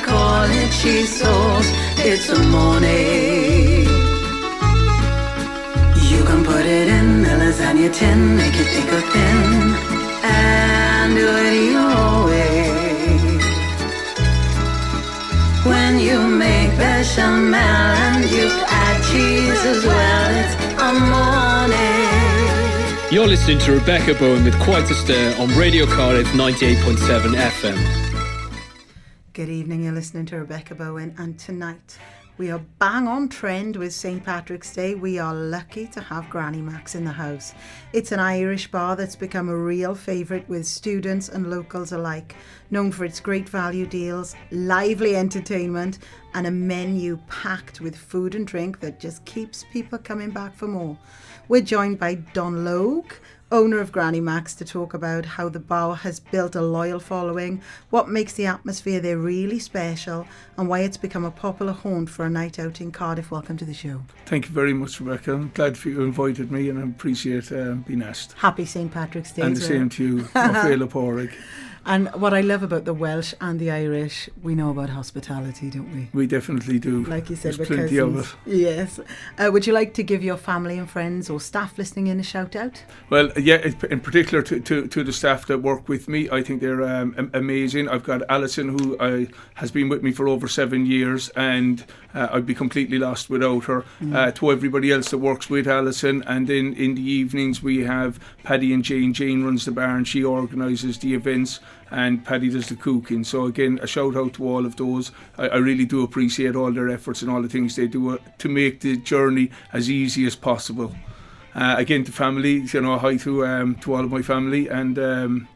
call it cheese sauce. It's a morning. You can put it in the lasagna tin, make it thick or thin, and do it your way. When you make bechamel and you add cheese as well, it's a morning. You're listening to Rebecca Bowen with Quite a Stir on Radio Cardiff 98.7 FM. Good evening, you're listening to Rebecca Bowen, and tonight we are bang on trend with St. Patrick's Day. We are lucky to have Granny Mac's in the house. It's an Irish bar that's become a real favourite with students and locals alike, known for its great value deals, lively entertainment, and a menu packed with food and drink that just keeps people coming back for more. We're joined by Don Logue, owner of Granny Mac's, to talk about how the bar has built a loyal following, what makes the atmosphere there really special, and why it's become a popular haunt for a night out in Cardiff. Welcome to the show. Thank you very much, Rebecca. I'm glad you invited me, and I appreciate being asked. Happy St. Patrick's Day. And the same to you, Ophéla Pádraig. And what I love about the Welsh and the Irish, we know about hospitality, don't we? We definitely do. Like you said, there's plenty of it. Yes. Would you like to give your family and friends or staff listening in a shout out? Well, yeah, in particular to the staff that work with me. I think they're amazing. I've got Alison, who has been with me for over 7 years, and I'd be completely lost without her. To everybody else that works with Alison, and then in the evenings we have Paddy and Jane. Jane runs the bar and she organises the events, and Paddy does the cooking. So again, a shout out to all of those. I really do appreciate all their efforts and all the things they do to make the journey as easy as possible. Again, to family, hi to all of my family, and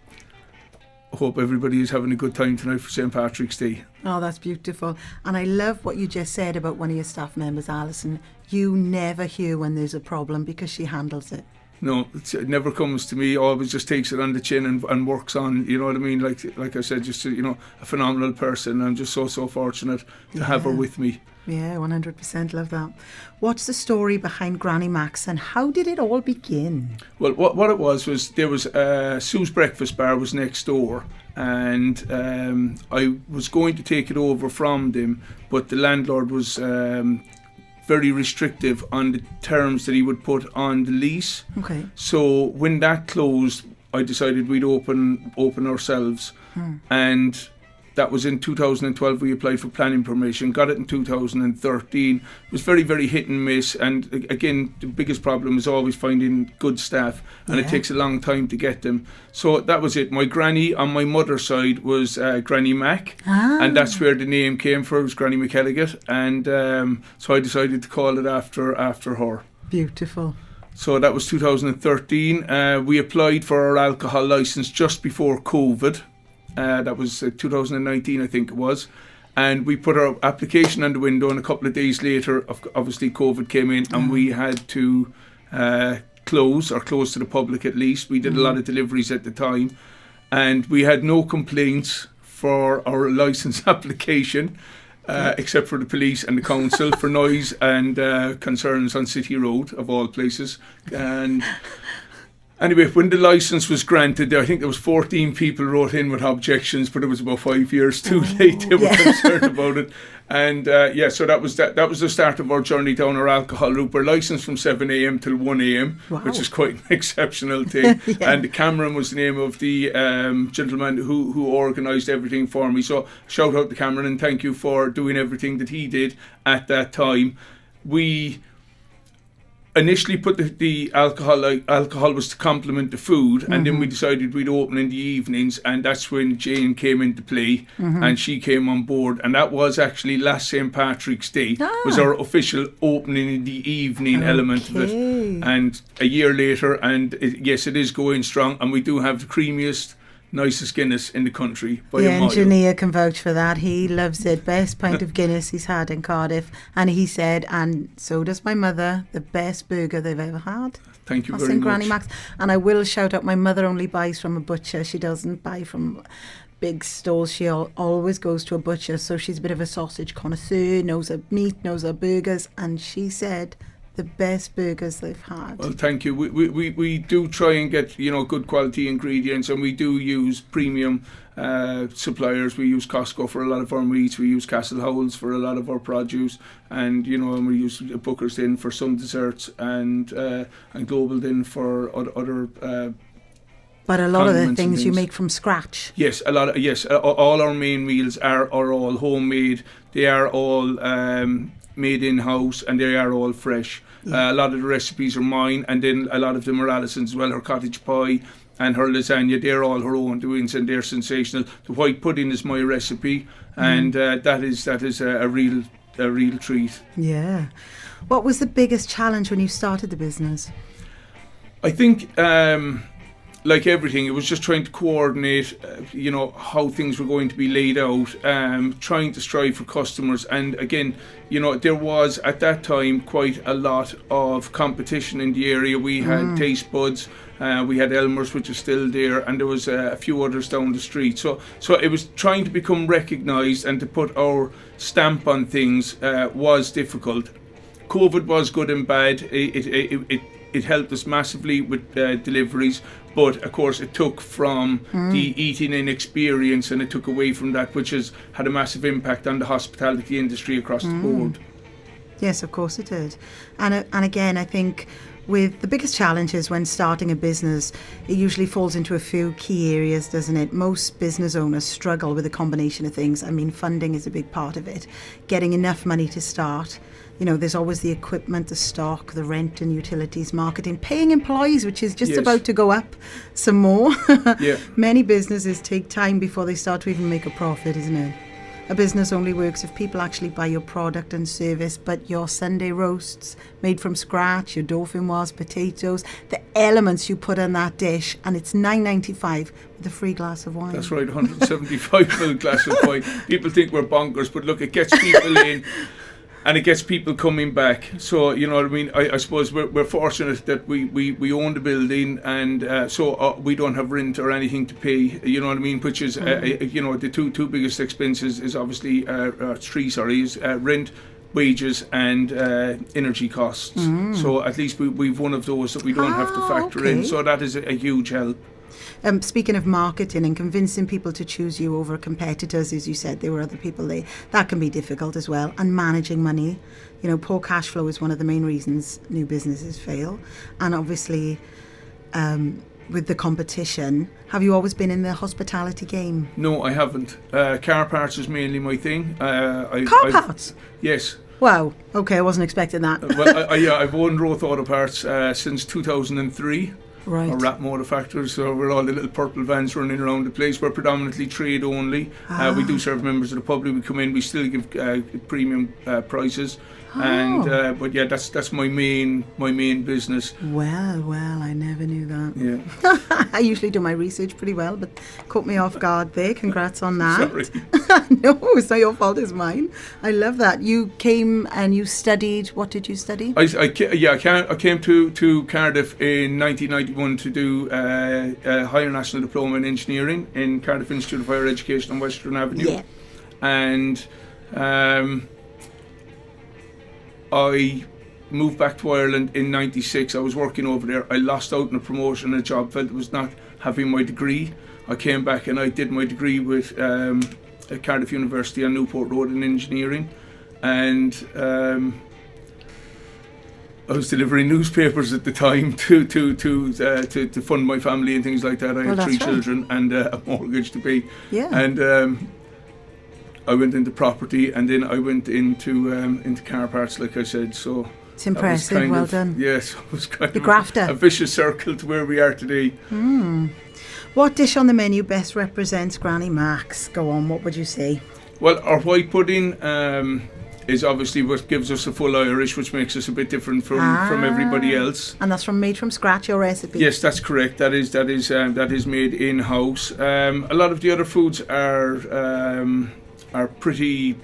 hope everybody is having a good time tonight for St. Patrick's Day. Oh, that's beautiful. And I love what you just said about one of your staff members, Alison. You never hear when there's a problem because she handles it. No, it never comes to me. Always just takes it on the chin and works on, you know what I mean? Like I said, just a phenomenal person. I'm just so fortunate to have her with me. Yeah, 100%. Love that. What's the story behind Granny Mac's and how did it all begin? Well, what it was there was Sue's Breakfast Bar was next door, and I was going to take it over from them, but the landlord was very restrictive on the terms that he would put on the lease. Okay. So when that closed, I decided we'd open ourselves, and that was in 2012. We applied for planning permission, got it in 2013. It was very, very hit and miss, and again, the biggest problem is always finding good staff, and it takes a long time to get them. So that was it. My granny on my mother's side was Granny Mac, and that's where the name came from. It was Granny McElligott, and so I decided to call it after her. Beautiful. So that was 2013. We applied for our alcohol licence just before COVID. That was 2019, I think it was. And we put our application on the window, and a couple of days later, obviously COVID came in, and we had to close to the public at least. We did a lot of deliveries at the time, and we had no complaints for our licence application, except for the police and the council for noise and concerns on City Road, of all places. And anyway, when the licence was granted, I think there was 14 people wrote in with objections, but it was about 5 years too late. They were concerned about it. And so that was the start of our journey down our alcohol route. We're licensed from 7 a.m. till 1 a.m, which is quite an exceptional thing. And Cameron was the name of the gentleman who organised everything for me. So shout out to Cameron, and thank you for doing everything that he did at that time. We initially put the alcohol was to complement the food, and then we decided we'd open in the evenings, and that's when Jane came into play, and she came on board, and that was actually last St. Patrick's Day was our official opening in the evening element of it. And a year later, and it is going strong, and we do have the creamiest, nicest Guinness in the country by a mile. The engineer can vouch for that. He loves it. Best pint of Guinness he's had in Cardiff. And he said, and so does my mother, the best burger they've ever had. Thank you That's very in much. Granny Mac's. And I will shout out, my mother only buys from a butcher. She doesn't buy from big stores. She always goes to a butcher. So she's a bit of a sausage connoisseur, knows her meat, knows her burgers. And she said the best burgers they've had. Well, thank you. We do try and get, good quality ingredients, and we do use premium suppliers. We use Costco for a lot of our meats. We use Castle Howells for a lot of our produce, and and we use Booker's Inn for some desserts, and Global Inn for other. But a lot of the things you make from scratch. Yes, all our main meals are all homemade. They are all made in-house, and they are all fresh. Yeah. A lot of the recipes are mine, and then a lot of them are Alison's as well. Her cottage pie and her lasagna, they're all her own doings, and they're sensational. The white pudding is my recipe, and that is a real treat. Yeah. What was the biggest challenge when you started the business? I think, like everything, it was just trying to coordinate, how things were going to be laid out, trying to strive for customers. And again, there was at that time quite a lot of competition in the area. We had Taste Buds, we had Elmer's, which is still there, and there was a few others down the street. So it was trying to become recognised and to put our stamp on things was difficult. COVID was good and bad. It helped us massively with deliveries, but of course it took from the eating in experience, and it took away from that, which has had a massive impact on the hospitality industry across the board. Yes, of course it did. And again, I think with the biggest challenges when starting a business, it usually falls into a few key areas, doesn't it? Most business owners struggle with a combination of things. I mean, funding is a big part of it. Getting enough money to start. There's always the equipment, the stock, the rent and utilities, marketing, paying employees, which is just about to go up some more. Yeah. Many businesses take time before they start to even make a profit, isn't it? A business only works if people actually buy your product and service, but your Sunday roasts made from scratch, your dauphinoise, potatoes, the elements you put in that dish, and it's $9.95 with a free glass of wine. That's right, 175 for a glass of wine. People think we're bonkers, but look, it gets people in. And it gets people coming back. So, you know what I mean? I suppose we're fortunate that we own the building, and so we don't have rent or anything to pay, you know what I mean? Which is, the two biggest expenses is obviously, rent, wages and energy costs. So at least we've one of those that we don't have to factor in. So that is a huge help. Speaking of marketing and convincing people to choose you over competitors, as you said, there were other people there. That can be difficult as well. And managing money, poor cash flow is one of the main reasons new businesses fail. And obviously, with the competition, have you always been in the hospitality game? No, I haven't. Car parts is mainly my thing. Car parts? Yes. Wow. Okay, I wasn't expecting that. Well, I've owned Roth Auto Parts since 2003. Right. Or Rat Motor Factors, so we're all the little purple vans running around the place. We're predominantly trade only. We do serve members of the public. We come in, we still give premium prices. And but yeah, that's my main business. Well, I never knew that. Yeah. I usually do my research pretty well, but caught me off guard there. Congrats on that. Sorry. No, it's not your fault, it's mine. I love that. You came and you studied. What did you study? I came to Cardiff in 1991 to do a higher national diploma in engineering in Cardiff Institute of Higher Education on Western Avenue. Yeah. And I moved back to Ireland in 96. I was working over there. I lost out on a promotion and a job, felt it was not having my degree. I came back and I did my degree with at Cardiff University on Newport Road in engineering. And I was delivering newspapers at the time to fund my family and things like that. I had 3 children and a mortgage to pay. Yeah. And I went into property, and then I went into car parts, like I said. So it's impressive. Well done. Yes, it was kind of grafter. A vicious circle to where we are today. What dish on the menu best represents Granny Mac's? Go on. What would you say? Well, our white pudding is obviously what gives us a full Irish, which makes us a bit different from everybody else. And that's made from scratch, your recipe? Yes, that's correct. That is made in house. A lot of the other foods are are pretty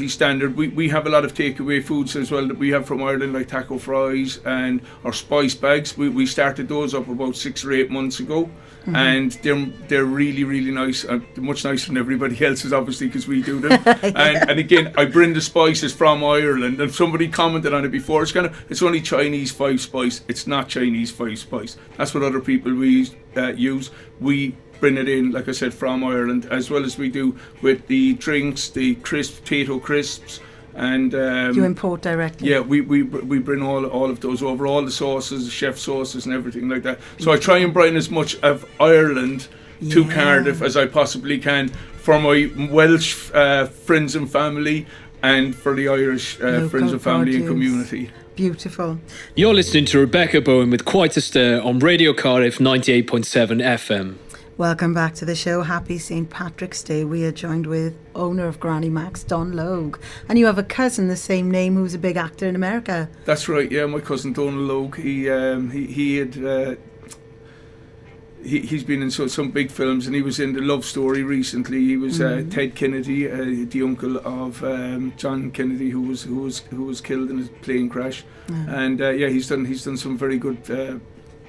standard. We have a lot of takeaway foods as well that we have from Ireland, like taco fries and our spice bags. We started those up about 6 or 8 months ago, and they're really, really nice. Much nicer than everybody else's, obviously, because we do them. And again, I bring the spices from Ireland, and somebody commented on it before. It's only Chinese 5-spice. It's not Chinese 5-spice. That's what other people use. We bring it in, like I said, from Ireland, as well as we do with the drinks, the potato crisps, and you import directly. Yeah, we bring all of those over, all the sauces, the chef sauces, and everything like that. So I try and bring as much of Ireland to Cardiff as I possibly can for my Welsh friends and family, and for the Irish friends and family and community. Beautiful. You're listening to Rebecca Bowen with Quite a Stir on Radio Cardiff 98.7 FM. Welcome back to the show. Happy St. Patrick's Day. We are joined with owner of Granny Mac's, Don Logue. And you have a cousin the same name who's a big actor in America. That's right, yeah, my cousin Donald Logue. He's been in some big films, and he was in The Love Story recently. He was Ted Kennedy, the uncle of John Kennedy, who was killed in a plane crash. And he's done some very good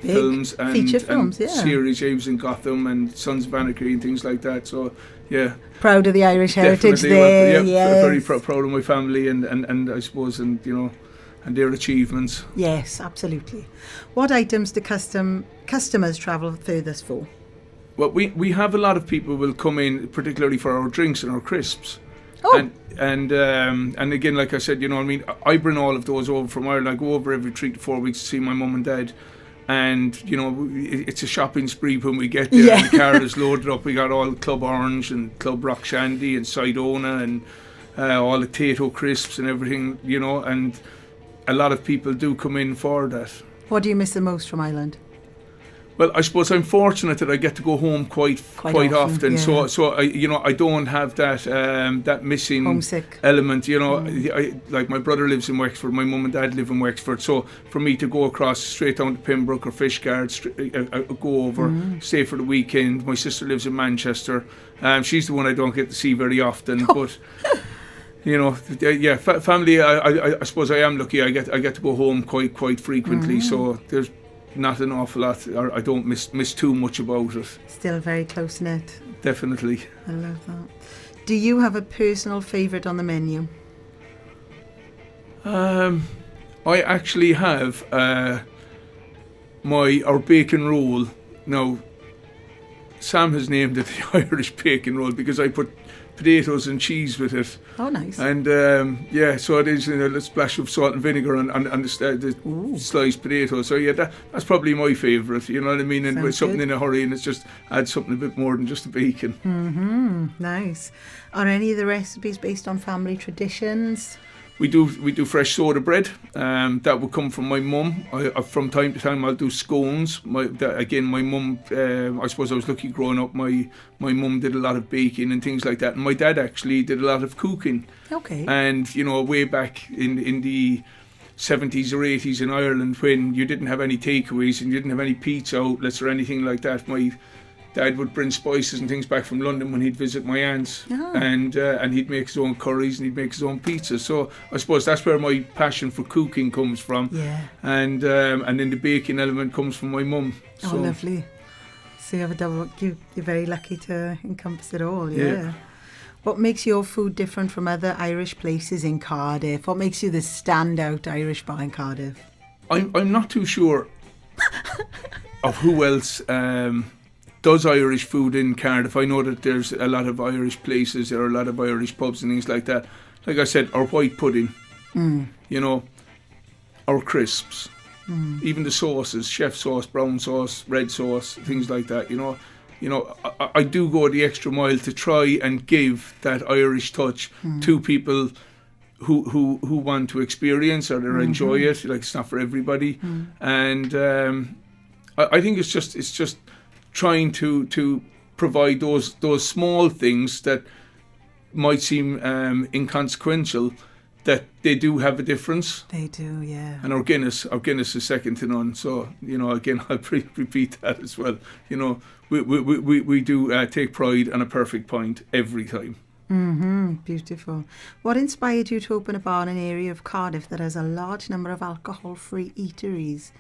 films and feature films, series. He was in Gotham and Sons of Anarchy and things like that. So yeah, proud of the Irish heritage there. Very proud of my family and I suppose and their achievements. Yes, absolutely. What items do customers travel furthest for? Well, we have a lot of people will come in, particularly for our drinks and our crisps. Oh. And again, like I said, I bring all of those over from Ireland. I go over every 3 to 4 weeks to see my mum and dad. And it's a shopping spree when we get there. And the car is loaded up. We got all Club Orange and Club Rock Shandy and Sidona and all the Tato crisps and everything, and a lot of people do come in for that. What do you miss the most from Ireland? Well, I suppose I'm fortunate that I get to go home quite often. Yeah. So I don't have that missing homesick element. Like my brother lives in Wexford, my mum and dad live in Wexford. So for me to go across straight down to Pembroke or Fishguard, go over, stay for the weekend. My sister lives in Manchester. She's the one I don't get to see very often, but. Family. I suppose I am lucky. I get to go home quite frequently. So there's not an awful lot, or I don't miss too much about it. Still very close knit. Definitely. I love that. Do you have a personal favourite on the menu? I actually have our bacon roll. Now, Sam has named it the Irish bacon roll because I put potatoes and cheese with it. Oh, nice. And so it is a splash of salt and vinegar on the sliced potatoes. So yeah, that's probably my favourite, you know what I mean? And with something in a hurry, and it's just add something a bit more than just the bacon. Nice. Are any of the recipes based on family traditions? We do fresh soda bread. That would come from my mum. From time to time, I'll do scones. My mum. I suppose I was lucky growing up. My mum did a lot of baking and things like that, and my dad actually did a lot of cooking. Okay. And way back in the 70s or 80s in Ireland, when you didn't have any takeaways and you didn't have any pizza outlets or anything like that, my Dad would bring spices and things back from London when he'd visit my aunts, and he'd make his own curries and he'd make his own pizzas. So I suppose that's where my passion for cooking comes from. Yeah. And then the baking element comes from my mum. So. Oh, lovely. So you have you're very lucky to encompass it all. Yeah. What makes your food different from other Irish places in Cardiff? What makes you the standout Irish bar in Cardiff? I'm not too sure of who else does Irish food in Cardiff. I know that there's a lot of Irish places, there are a lot of Irish pubs and things like that. Like I said, our white pudding, our crisps, even the sauces, chef sauce, brown sauce, red sauce, things like that. I do go the extra mile to try and give that Irish touch to people who want to experience or enjoy it. Like, it's not for everybody, and I think it's just trying to provide those small things that might seem inconsequential, that they do have a difference. They do, yeah. And our Guinness is second to none. So again, I'll repeat that as well. We do take pride on a perfect pint every time. Beautiful. What inspired you to open a bar in an area of Cardiff that has a large number of alcohol-free eateries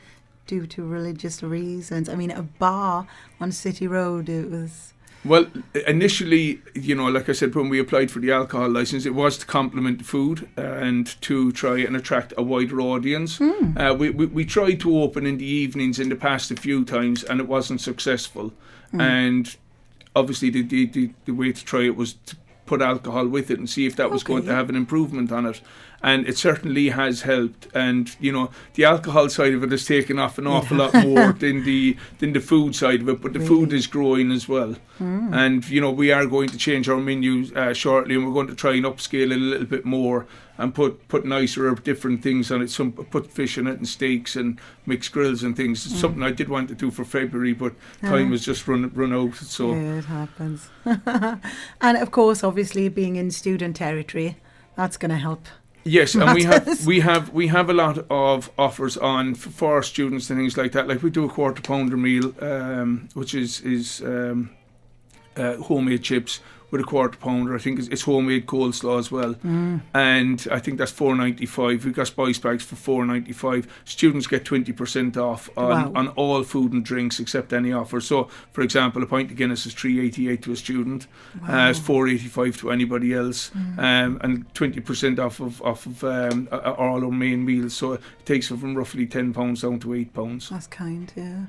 due to religious reasons? I mean, a bar on City Road, it was... Well, initially, like I said, when we applied for the alcohol licence, it was to complement the food and to try and attract a wider audience. We tried to open in the evenings in the past a few times, and it wasn't successful. And obviously, the way to try it was to put alcohol with it and see if that was going to have an improvement on it. And it certainly has helped. And, the alcohol side of it has taken off an awful lot more than the food side of it. But the food is growing as well. And, we are going to change our menu shortly, and we're going to try and upscale it a little bit more and put nicer or different things on it. Put fish in it and steaks and mixed grills and things. It's something I did want to do for February, but time has just run out. So yeah, it happens. And of course, obviously, being in student territory, that's going to help. Yes, and we have a lot of offers on for our students and things like that. Like we do a quarter pounder meal, which is homemade chips with a quarter pounder. I think it's homemade coleslaw as well, and I think that's $4.95. We've got spice bags for $4.95. Students get 20% off on all food and drinks except any offer. So, for example, a pint of Guinness is $3.88 to a student. It's $4.85 to anybody else, and 20% off of all our main meals. So it takes it from roughly £10 down to £8. That's kind, yeah.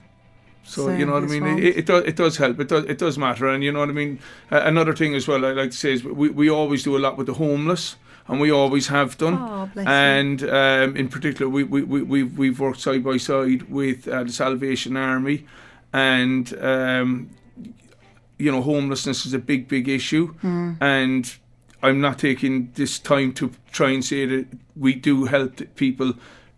So you know what I mean. It does help. It does matter, and you know what I mean. Another thing as well, I like to say is we always do a lot with the homeless, and we always have done. Oh, bless and in particular, we've worked side by side with the Salvation Army, and homelessness is a big issue, and I'm not taking this time to try and say that we do help people,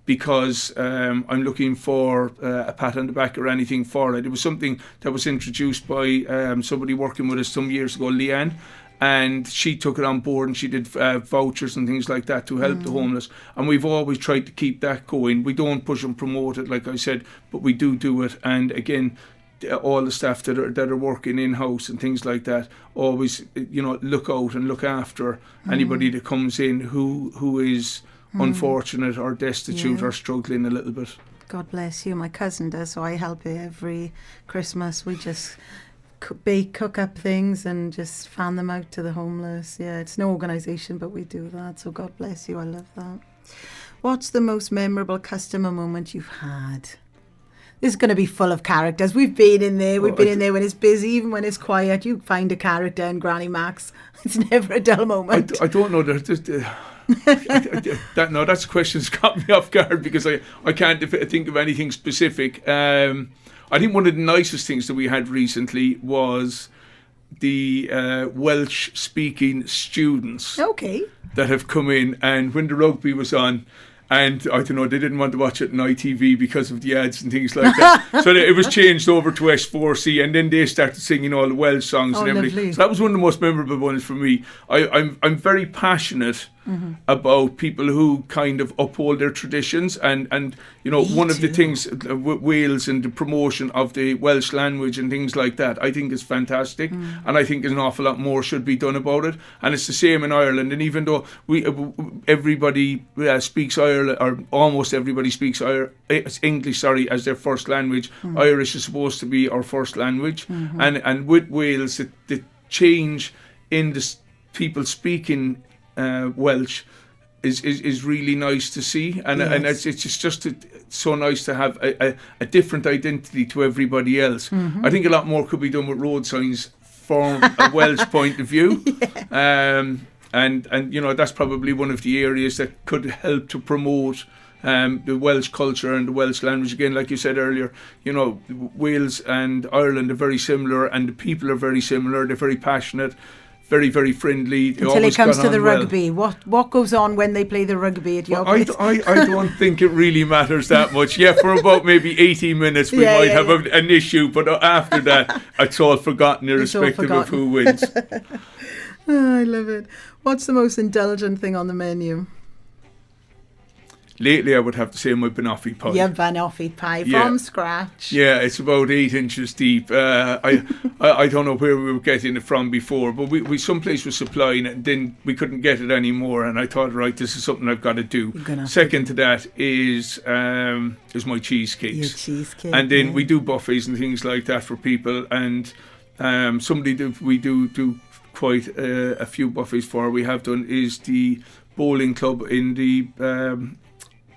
because I'm looking for a pat on the back or anything for it. It was something that was introduced by somebody working with us some years ago, Leanne, and she took it on board and she did vouchers and things like that to help the homeless. And we've always tried to keep that going. We don't push and promote it, like I said, but we do it. And again, all the staff that are working in-house and things like that always, look out and look after anybody that comes in who is unfortunate or destitute or struggling a little bit. God bless you. My cousin does, so I help her every Christmas. We just cook up things and just fan them out to the homeless. Yeah, it's no organisation, but we do that. So God bless you. I love that. What's the most memorable customer moment you've had? This is going to be full of characters. We've been in there. We've been in there when it's busy, even when it's quiet. You find a character in Granny Max. It's never a dull moment. I don't know. That's a question that's got me off guard, because I can't think of anything specific. I think one of the nicest things that we had recently was the Welsh-speaking students that have come in, and when the rugby was on, and I don't know, they didn't want to watch it on ITV because of the ads and things like that. So it was changed over to S4C, and then they started singing all the Welsh songs and everything. Lovely. So that was one of the most memorable ones for me. I'm very passionate about people who kind of uphold their traditions, and one of the things with Wales and the promotion of the Welsh language and things like that, I think is fantastic, and I think an awful lot more should be done about it. And it's the same in Ireland, and even though everybody speaks Ireland, or almost everybody speaks English as their first language, Irish is supposed to be our first language, and with Wales, the change in the people speaking Welsh is really nice to see, and it's just so nice to have a different identity to everybody else. I think a lot more could be done with road signs from a Welsh point of view, and that's probably one of the areas that could help to promote the Welsh culture and the Welsh language. Again, like you said earlier, Wales and Ireland are very similar, and the people are very similar. They're very passionate, very, very friendly. Until it comes to the rugby. What goes on when they play the rugby at your place? I don't think it really matters that much. Yeah, for about maybe 18 minutes we might have an issue, but after that it's all forgotten, irrespective of who wins. Oh, I love it. What's the most indulgent thing on the menu? lately I would have to say my banoffee pie. Your banoffee pie from scratch. Yeah, it's about 8 inches deep. I don't know where we were getting it from before, but we someplace was supplying it, and then we couldn't get it anymore. And I thought, right, this is something I've got to do. Second to that is my cheesecakes. Your cheesecake. And then we do buffets and things like that for people. And we do quite a few buffets for. We have done is the bowling club in the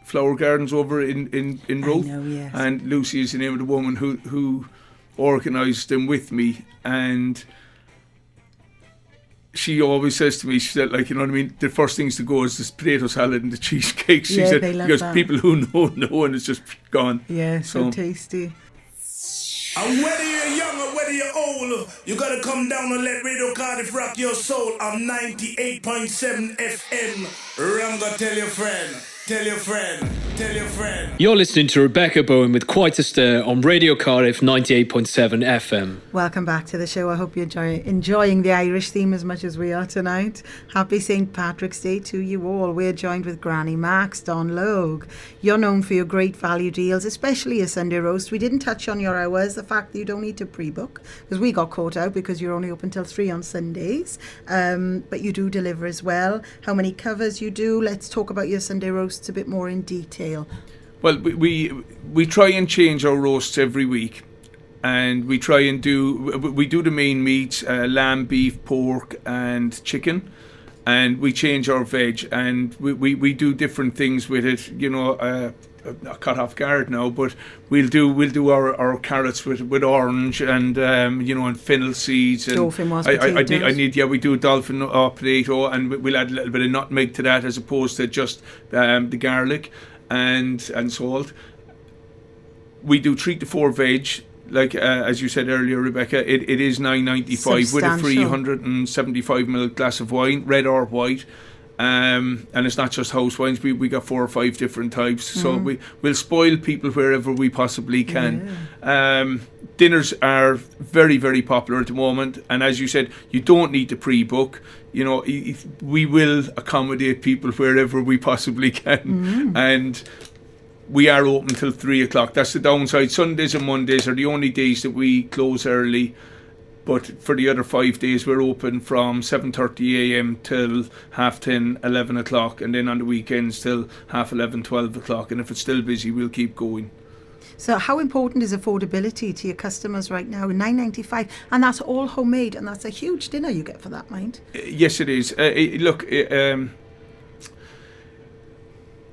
Flower Gardens over in Roth. I know, yes. And Lucy is the name of the woman who organised them with me, and she always says to me, she said, like, you know what I mean, the first things to go is the potato salad and the cheesecake. She said, they love because that. people who know and it's just gone. Yeah, so tasty. And whether you're young or whether you're old, you gotta come down and let Radio Cardiff rock your soul on 98.7 FM. Ranga, tell your friend, tell your friend, tell your friend. You're listening to Rebecca Bowen with Quite a Stir on Radio Cardiff 98.7 FM. Welcome back to the show. I hope you're enjoying the Irish theme as much as we are tonight. Happy St. Patrick's Day to you all. We're joined with Granny Max, Don Logue. You're known for your great value deals, especially a Sunday roast. We didn't touch on your hours, the fact that you don't need to pre-book, because we got caught out because you're only open till 3 on Sundays. But you do deliver as well. How many covers you do? Let's talk about your Sunday roasts a bit more in detail. Well, we try and change our roasts every week, and we try and do the main meats, lamb, beef, pork and chicken, and we change our veg, and we do different things with it, you know. Caught off guard now, but we'll do our carrots with orange and you know, and fennel seeds, and dolphin was potatoes. We do dolphin potato, and we'll add a little bit of nutmeg to that as opposed to just the garlic and salt. We do 3 to 4 veg, like as you said earlier, Rebecca. It is $9.95 with a free 175ml glass of wine, red or white. And it's not just house wines. We got 4 or 5 different types. So we'll spoil people wherever we possibly can. Yeah. Dinners are very, very popular at the moment. And as you said, you don't need to pre-book. You know, we will accommodate people wherever we possibly can. And we are open till 3 o'clock. That's the downside. Sundays and Mondays are the only days that we close early. But for the other 5 days, we're open from 7:30 a.m. till 10:30, 11 o'clock, and then on the weekends till 11:30, 12 o'clock. And if it's still busy, we'll keep going. So how important is affordability to your customers right now? $9.95, and that's all homemade, and that's a huge dinner you get for that, mind. Yes, it is.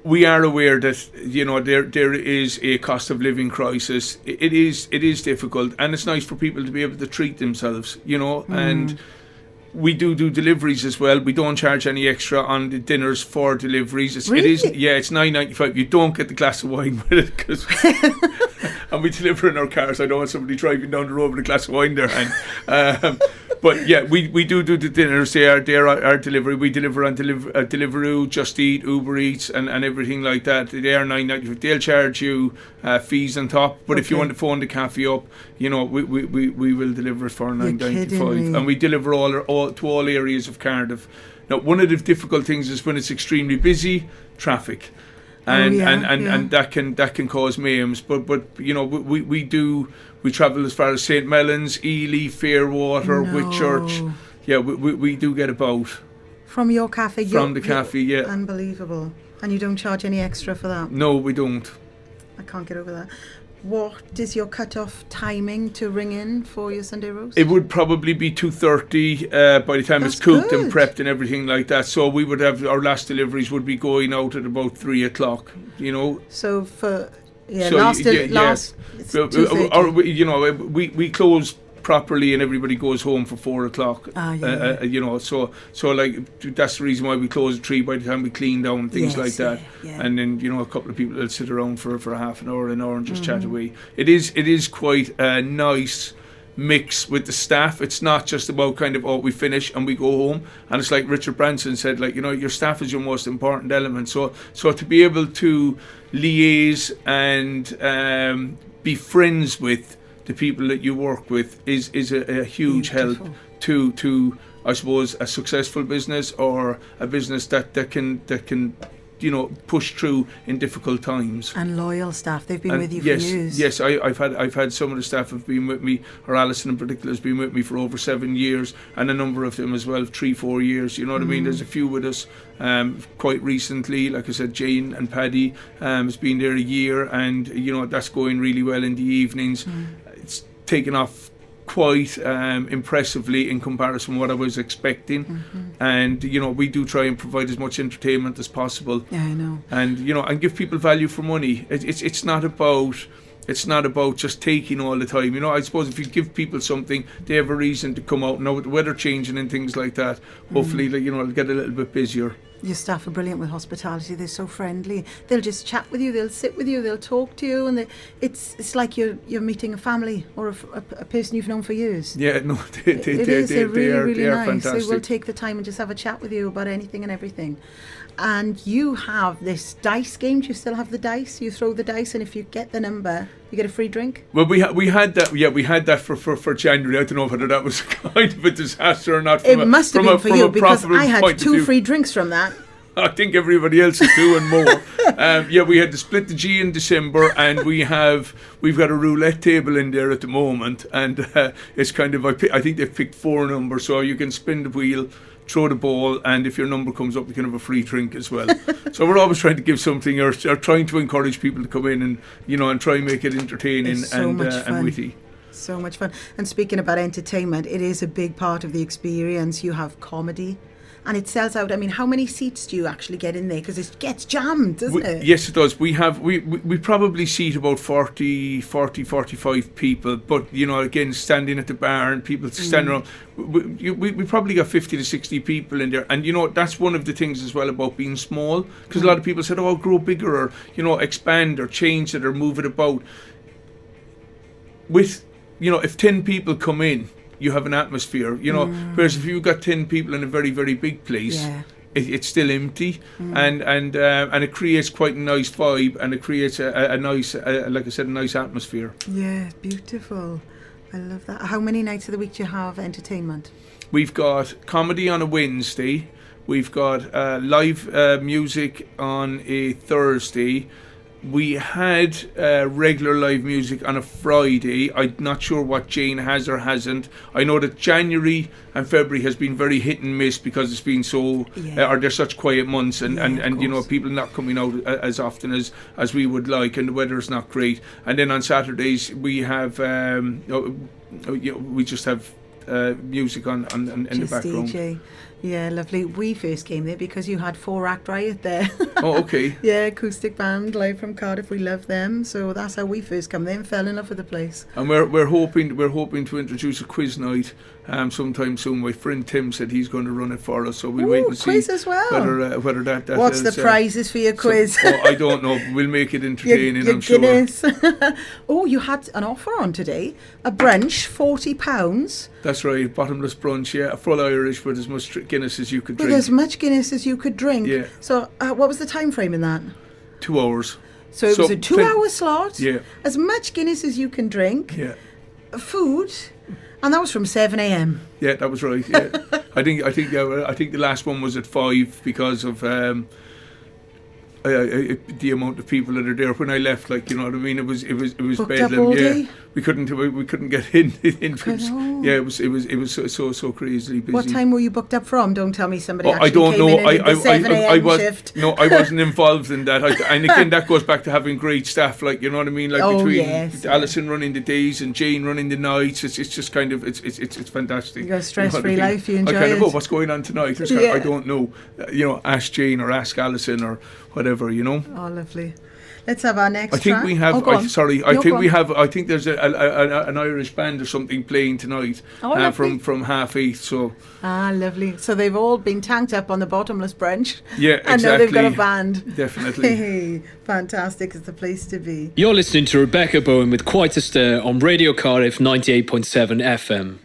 We are aware that, you know, there is a cost of living crisis. It is difficult, and it's nice for people to be able to treat themselves, you know. And we do deliveries as well. We don't charge any extra on the dinners for deliveries. Really? It's $9.95. You don't get the glass of wine with it, because and we deliver in our cars. I don't want somebody driving down the road with a glass of wine in their hand. But yeah, we do the dinners. They're our delivery. We deliver on Deliveroo, Just Eat, Uber Eats, and everything like that. They are $9.95. They'll charge you fees on top. But if you want to phone the cafe up, you know, we will deliver it for $9.95, and we deliver all to all areas of Cardiff. Now, one of the difficult things is when it's extremely busy, traffic. And that can cause mayhems, but you know, we travel as far as St. Mellons, Ely, Fairwater, Whitchurch. Yeah, we do get about from your cafe. From the cafe, yeah. Unbelievable. And you don't charge any extra for that? No, we don't. I can't get over that. What is your cut-off timing to ring in for your Sunday roast? It would probably be 2:30 by the time it's cooked and prepped and everything like that. So we would have our last deliveries would be going out at about 3 o'clock. You know. So for last. You know, we close properly and everybody goes home for 4 o'clock. You know, so like that's the reason why we close at 3 by the time we clean down, things like that. And then, you know, a couple of people will sit around for half an hour and just chat away. It is quite a nice mix with the staff. It's not just about kind of, we finish and we go home. And it's like Richard Branson said, like, you know, your staff is your most important element. So to be able to liaise and be friends with the people that you work with is a huge help to I suppose a successful business, or a business that can push through in difficult times. And loyal staff, they've been And with you yes, for years. yes, I've had some of the staff have been with me, or Alison in particular has been with me for over 7 years, and a number of them as well, 3-4 years. You know what I mean? There's a few with us quite recently. Like I said, Jane and Paddy has been there a year, and that's going really well in the evenings. It's taken off quite impressively in comparison to what I was expecting, and we do try and provide as much entertainment as possible. Yeah, I know. And and give people value for money. It's not about just taking all the time. I suppose if you give people something, they have a reason to come out. Now with the weather changing and things like that, hopefully it'll get a little bit busier. Your staff are brilliant with hospitality. They're so friendly. They'll just chat with you. They'll sit with you. They'll talk to you, and it's like you're meeting a family or a person you've known for years. Yeah, no, they're really nice. Fantastic. They will Fantastic. take the time and just have a chat with you about anything and everything. And you have this dice game. Do you still have the dice? You throw the dice, and if you get the number, you get a free drink. Well, we had that. Yeah, we had that for January. I don't know whether that was kind of a disaster or not. It must have been for you, because I had point of 2 view. free drinks from that. I think everybody else is doing more. We had to split the G in December, and we've got a roulette table in there at the moment, and it's kind of I think they've picked 4 numbers, so you can spin the wheel, throw the ball, and if your number comes up, you can have a free drink as well. So we're always trying to give something, or trying to encourage people to come in and and try and make it entertaining and witty. So much fun. And speaking about entertainment, it is a big part of the experience. You have comedy, and it sells out. I mean, how many seats do you actually get in there? Because it gets jammed, doesn't it? Yes, it does. We probably seat about 45 people, but again, standing at the bar and people standing around, we probably got 50 to 60 people in there. And that's one of the things as well about being small, because a lot of people said, oh, I'll grow bigger, or expand or change it or move it about. With if 10 people come in, you have an atmosphere, whereas if you've got 10 people in a very, very big place, it's still empty, and it creates quite a nice vibe, and it creates a nice, like I said, a nice atmosphere. Yeah, beautiful. I love that. How many nights of the week do you have entertainment? We've got comedy on a Wednesday, we've got live music on a Thursday. We had regular live music on a Friday. I'm not sure what Jane has or hasn't. I know that January and February has been very hit and miss, because it's been so, or they're such quiet months, and people not coming out as often as we would like, and the weather's not great. And then on Saturdays we have, we just have music on in the background. DJ. Yeah, lovely. We first came there because you had 4-act Riot there. Oh, okay. Yeah, acoustic band live from Cardiff. We love them, so that's how we first come there and fell in love with the place. And we're hoping to introduce a quiz night sometime soon. My friend Tim said he's going to run it for us, so we'll wait and see. Quiz as well. Whether that What's is, the prizes for your quiz? I don't know. We'll make it entertaining, your I'm sure. Guinness. Oh, you had an offer on today. A brunch, £40. That's right, bottomless brunch, yeah, a full Irish with as much Guinness as you could With drink. as much Guinness as you could drink. Yeah. So what was the time frame in that? 2 hours. So it was a 2-hour slot. Yeah. As much Guinness as you can drink. Yeah. Food. And that was from 7 a.m. Yeah, that was right. Yeah. I think the last one was at 5 because of the amount of people that are there. When I left, like, you know what I mean, it was Booked bedlam. up all Yeah, day? we couldn't get in. know. Yeah, it was so crazily busy. What time were you booked up from? Don't tell me somebody I actually don't came know. in the 7 a.m. shift. No, I wasn't involved in that. And again, that goes back to having great staff. Like, you know what I mean. Like between Alison running the days and Jane running the nights, it's just kind of it's fantastic. You got a stress-free know what I mean? life. You enjoy I kind it. of, oh, what's going on tonight? It's kind of, I don't know. Ask Jane or ask Alison or whatever. Oh, lovely. Let's have our next I think track. we have. go on. I think there's an Irish band or something playing tonight from 8:30. So lovely. So they've all been tanked up on the bottomless brunch. Yeah, exactly. And now they've got a band. Definitely. Hey, fantastic! It's the place to be. You're listening to Rebecca Bowen with Quite a Stir on Radio Cardiff 98.7 FM.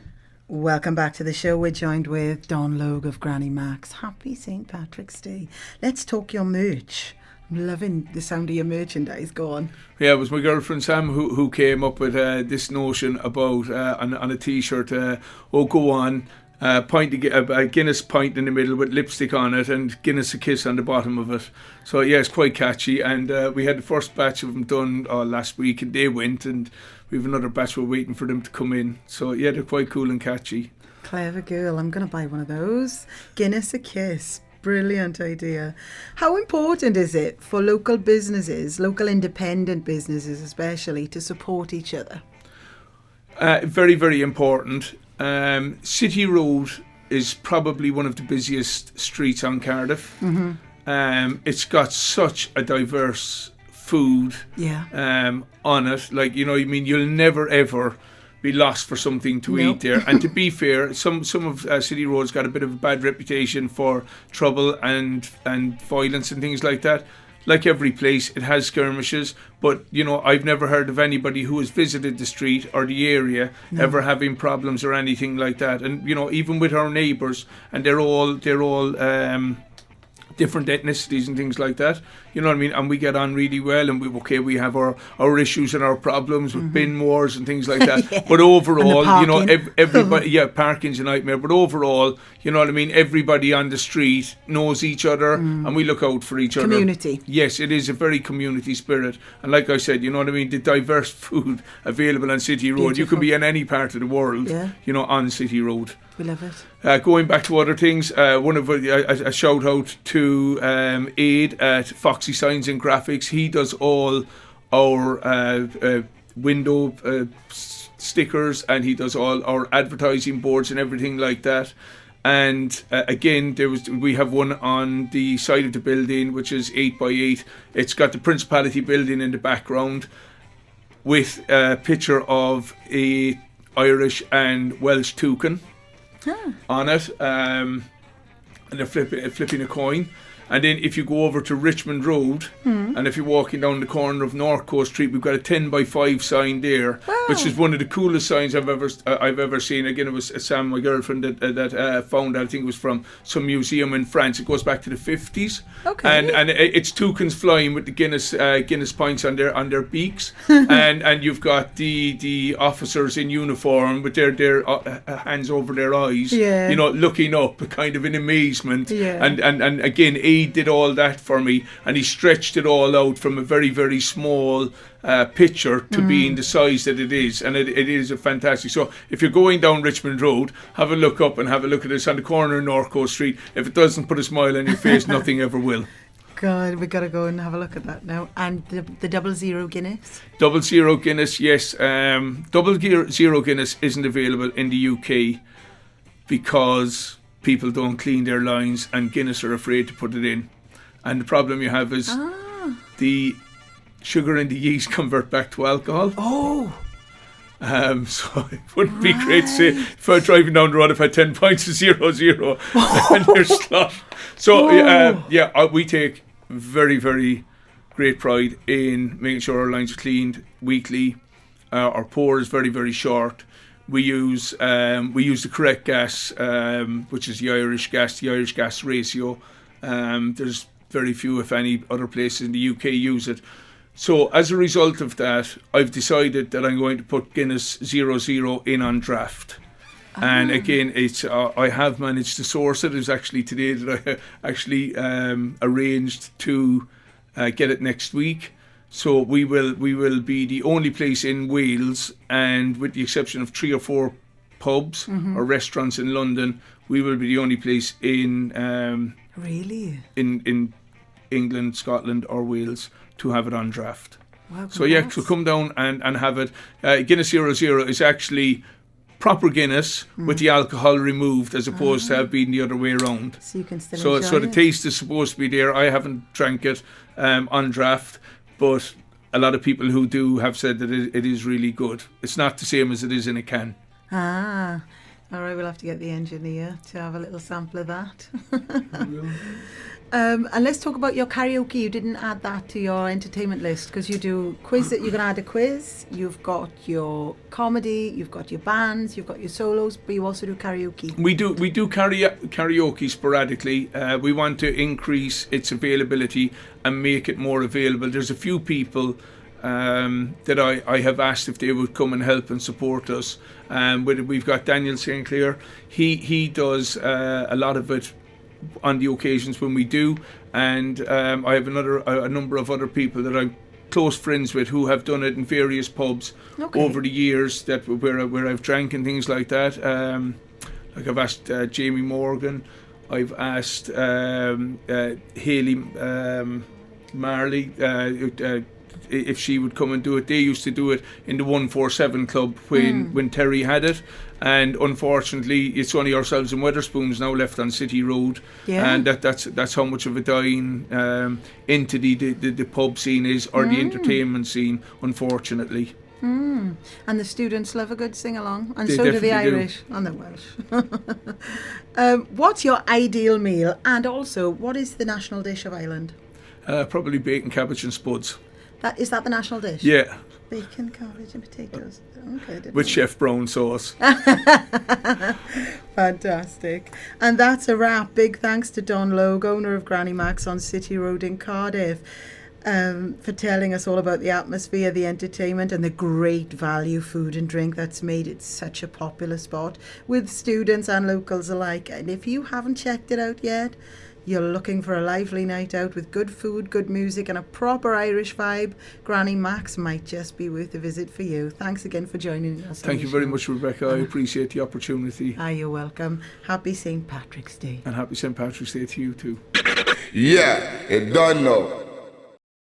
Welcome back to the show. We're joined with Don Logue of Granny Mac's. Happy St. Patrick's Day. Let's talk your merch. I'm loving the sound of your merchandise. Go on. Yeah, it was my girlfriend Sam who came up with this notion about on a T-shirt. Go on. a Guinness pint in the middle with lipstick on it, and Guinness a kiss on the bottom of it. So yeah, it's quite catchy. And we had the first batch of them done last week, and they went, and we have another batch we're waiting for them to come in. So yeah, they're quite cool and catchy. Clever girl. I'm going to buy one of those. Guinness a kiss. Brilliant idea. How important is it for local businesses, local independent businesses especially, to support each other? Very, very important. City Road is probably one of the busiest streets on Cardiff. It's got such a diverse food on it. Like, you'll never ever be lost for something to eat there. And to be fair, some of City Road's got a bit of a bad reputation for trouble and violence and things like that. Like every place, it has skirmishes, but I've never heard of anybody who has visited the street or the area ever having problems or anything like that. And even with our neighbours, and they're all different ethnicities and things like that, you know what I mean, and we get on really well, and we have our issues and our problems with bin wars and things like that. But overall, everybody, parking's a nightmare, but overall, you know what I mean, everybody on the street knows each other, and we look out for each other. Community. Yes, it is a very community spirit, and like I said, you know what I mean, the diverse food available on City Road. Beautiful. You can be in any part of the world, on City Road. We love it. Going back to other things, a shout out to Aid at Foxy Signs and Graphics. He does all our window stickers, and he does all our advertising boards and everything like that. And again, we have one on the side of the building, which is 8x8. It's got the Principality building in the background with a picture of a Irish and Welsh toucan on it, and they're flipping a coin. And then if you go over to Richmond Road, and if you're walking down the corner of North Coast Street, we've got a 10x5 sign there, which is one of the coolest signs I've ever seen. Again, it was Sam, my girlfriend, that found that. I think it was from some museum in France. It goes back to the 50s. Okay. And it's toucans flying with the Guinness pints on their beaks, and you've got the officers in uniform with their hands over their eyes, looking up, kind of in amazement. And again, he did all that for me, and he stretched it all out from a very, very small picture to being the size that it is, and it is a fantastic. So if you're going down Richmond Road, have a look up and have a look at this on the corner of North Coast Street. If it doesn't put a smile on your face, nothing ever will. God, we got to go and have a look at that now. And the 00 Guinness? 00 Guinness, yes. 00 Guinness isn't available in the UK because people don't clean their lines, and Guinness are afraid to put it in. And the problem you have is the sugar and the yeast convert back to alcohol. Oh! So it wouldn't be great to say, if I'm driving down the road, if I had 10 pints of 00 and you're slot. So, we take very, very great pride in making sure our lines are cleaned weekly. Our pour is very, very short. We use the correct gas, which is the Irish gas ratio. There's very few, if any, other places in the UK use it. So as a result of that, I've decided that I'm going to put Guinness 00 in on draft. And again, it's I have managed to source it. It was actually today that I actually arranged to get it next week. So we will be the only place in Wales, and with the exception of 3 or 4 pubs or restaurants in London, we will be the only place in in England, Scotland or Wales to have it on draft. Wow, so come down and have it. Guinness 00 is actually proper Guinness with the alcohol removed, as opposed to have been the other way around. So you can still enjoy so the it. taste is supposed to be there. I haven't drank it on draft, but a lot of people who do have said that it is really good. It's not the same as it is in a can. All right, we'll have to get the engineer to have a little sample of that. And let's talk about your karaoke. You didn't add that to your entertainment list because you do quiz. You're going to add a quiz. You've got your comedy. You've got your bands. You've got your solos. But you also do karaoke. We do karaoke sporadically. We want to increase its availability and make it more available. There's a few people that I have asked if they would come and help and support us. We've got Daniel St. Clair. He does a lot of it on the occasions when we do, and I have a number of other people that I'm close friends with who have done it in various pubs over the years where I've drank and things like that. Like I've asked Jamie Morgan, I've asked Hayley Marley if she would come and do it. They used to do it in the 147 club when Terry had it, and unfortunately it's only ourselves and Weatherspoons now left on City Road, and that's how much of a dying entity the pub scene is, or the entertainment scene, unfortunately. And the students love a good sing-along, and They so do the definitely do. Irish and the Welsh. What's your ideal meal, and also what is the national dish of Ireland? Probably bacon, cabbage and spuds. Is that the national dish? Yeah, Bacon, cabbage and potatoes. Okay. with Chef Brown sauce. Fantastic. And that's a wrap. Big thanks to Don Logue, owner of Granny Mac's on City Road in Cardiff, for telling us all about the atmosphere, the entertainment and the great value food and drink that's made it such a popular spot with students and locals alike. And if you haven't checked it out yet, you're looking for a lively night out with good food, good music and a proper Irish vibe, Granny Mac's might just be worth a visit for you. Thanks again for joining us. Thank you very much, Rebecca. I appreciate the opportunity. You're welcome. Happy St. Patrick's Day. And happy St. Patrick's Day to you too. Yeah, it done now.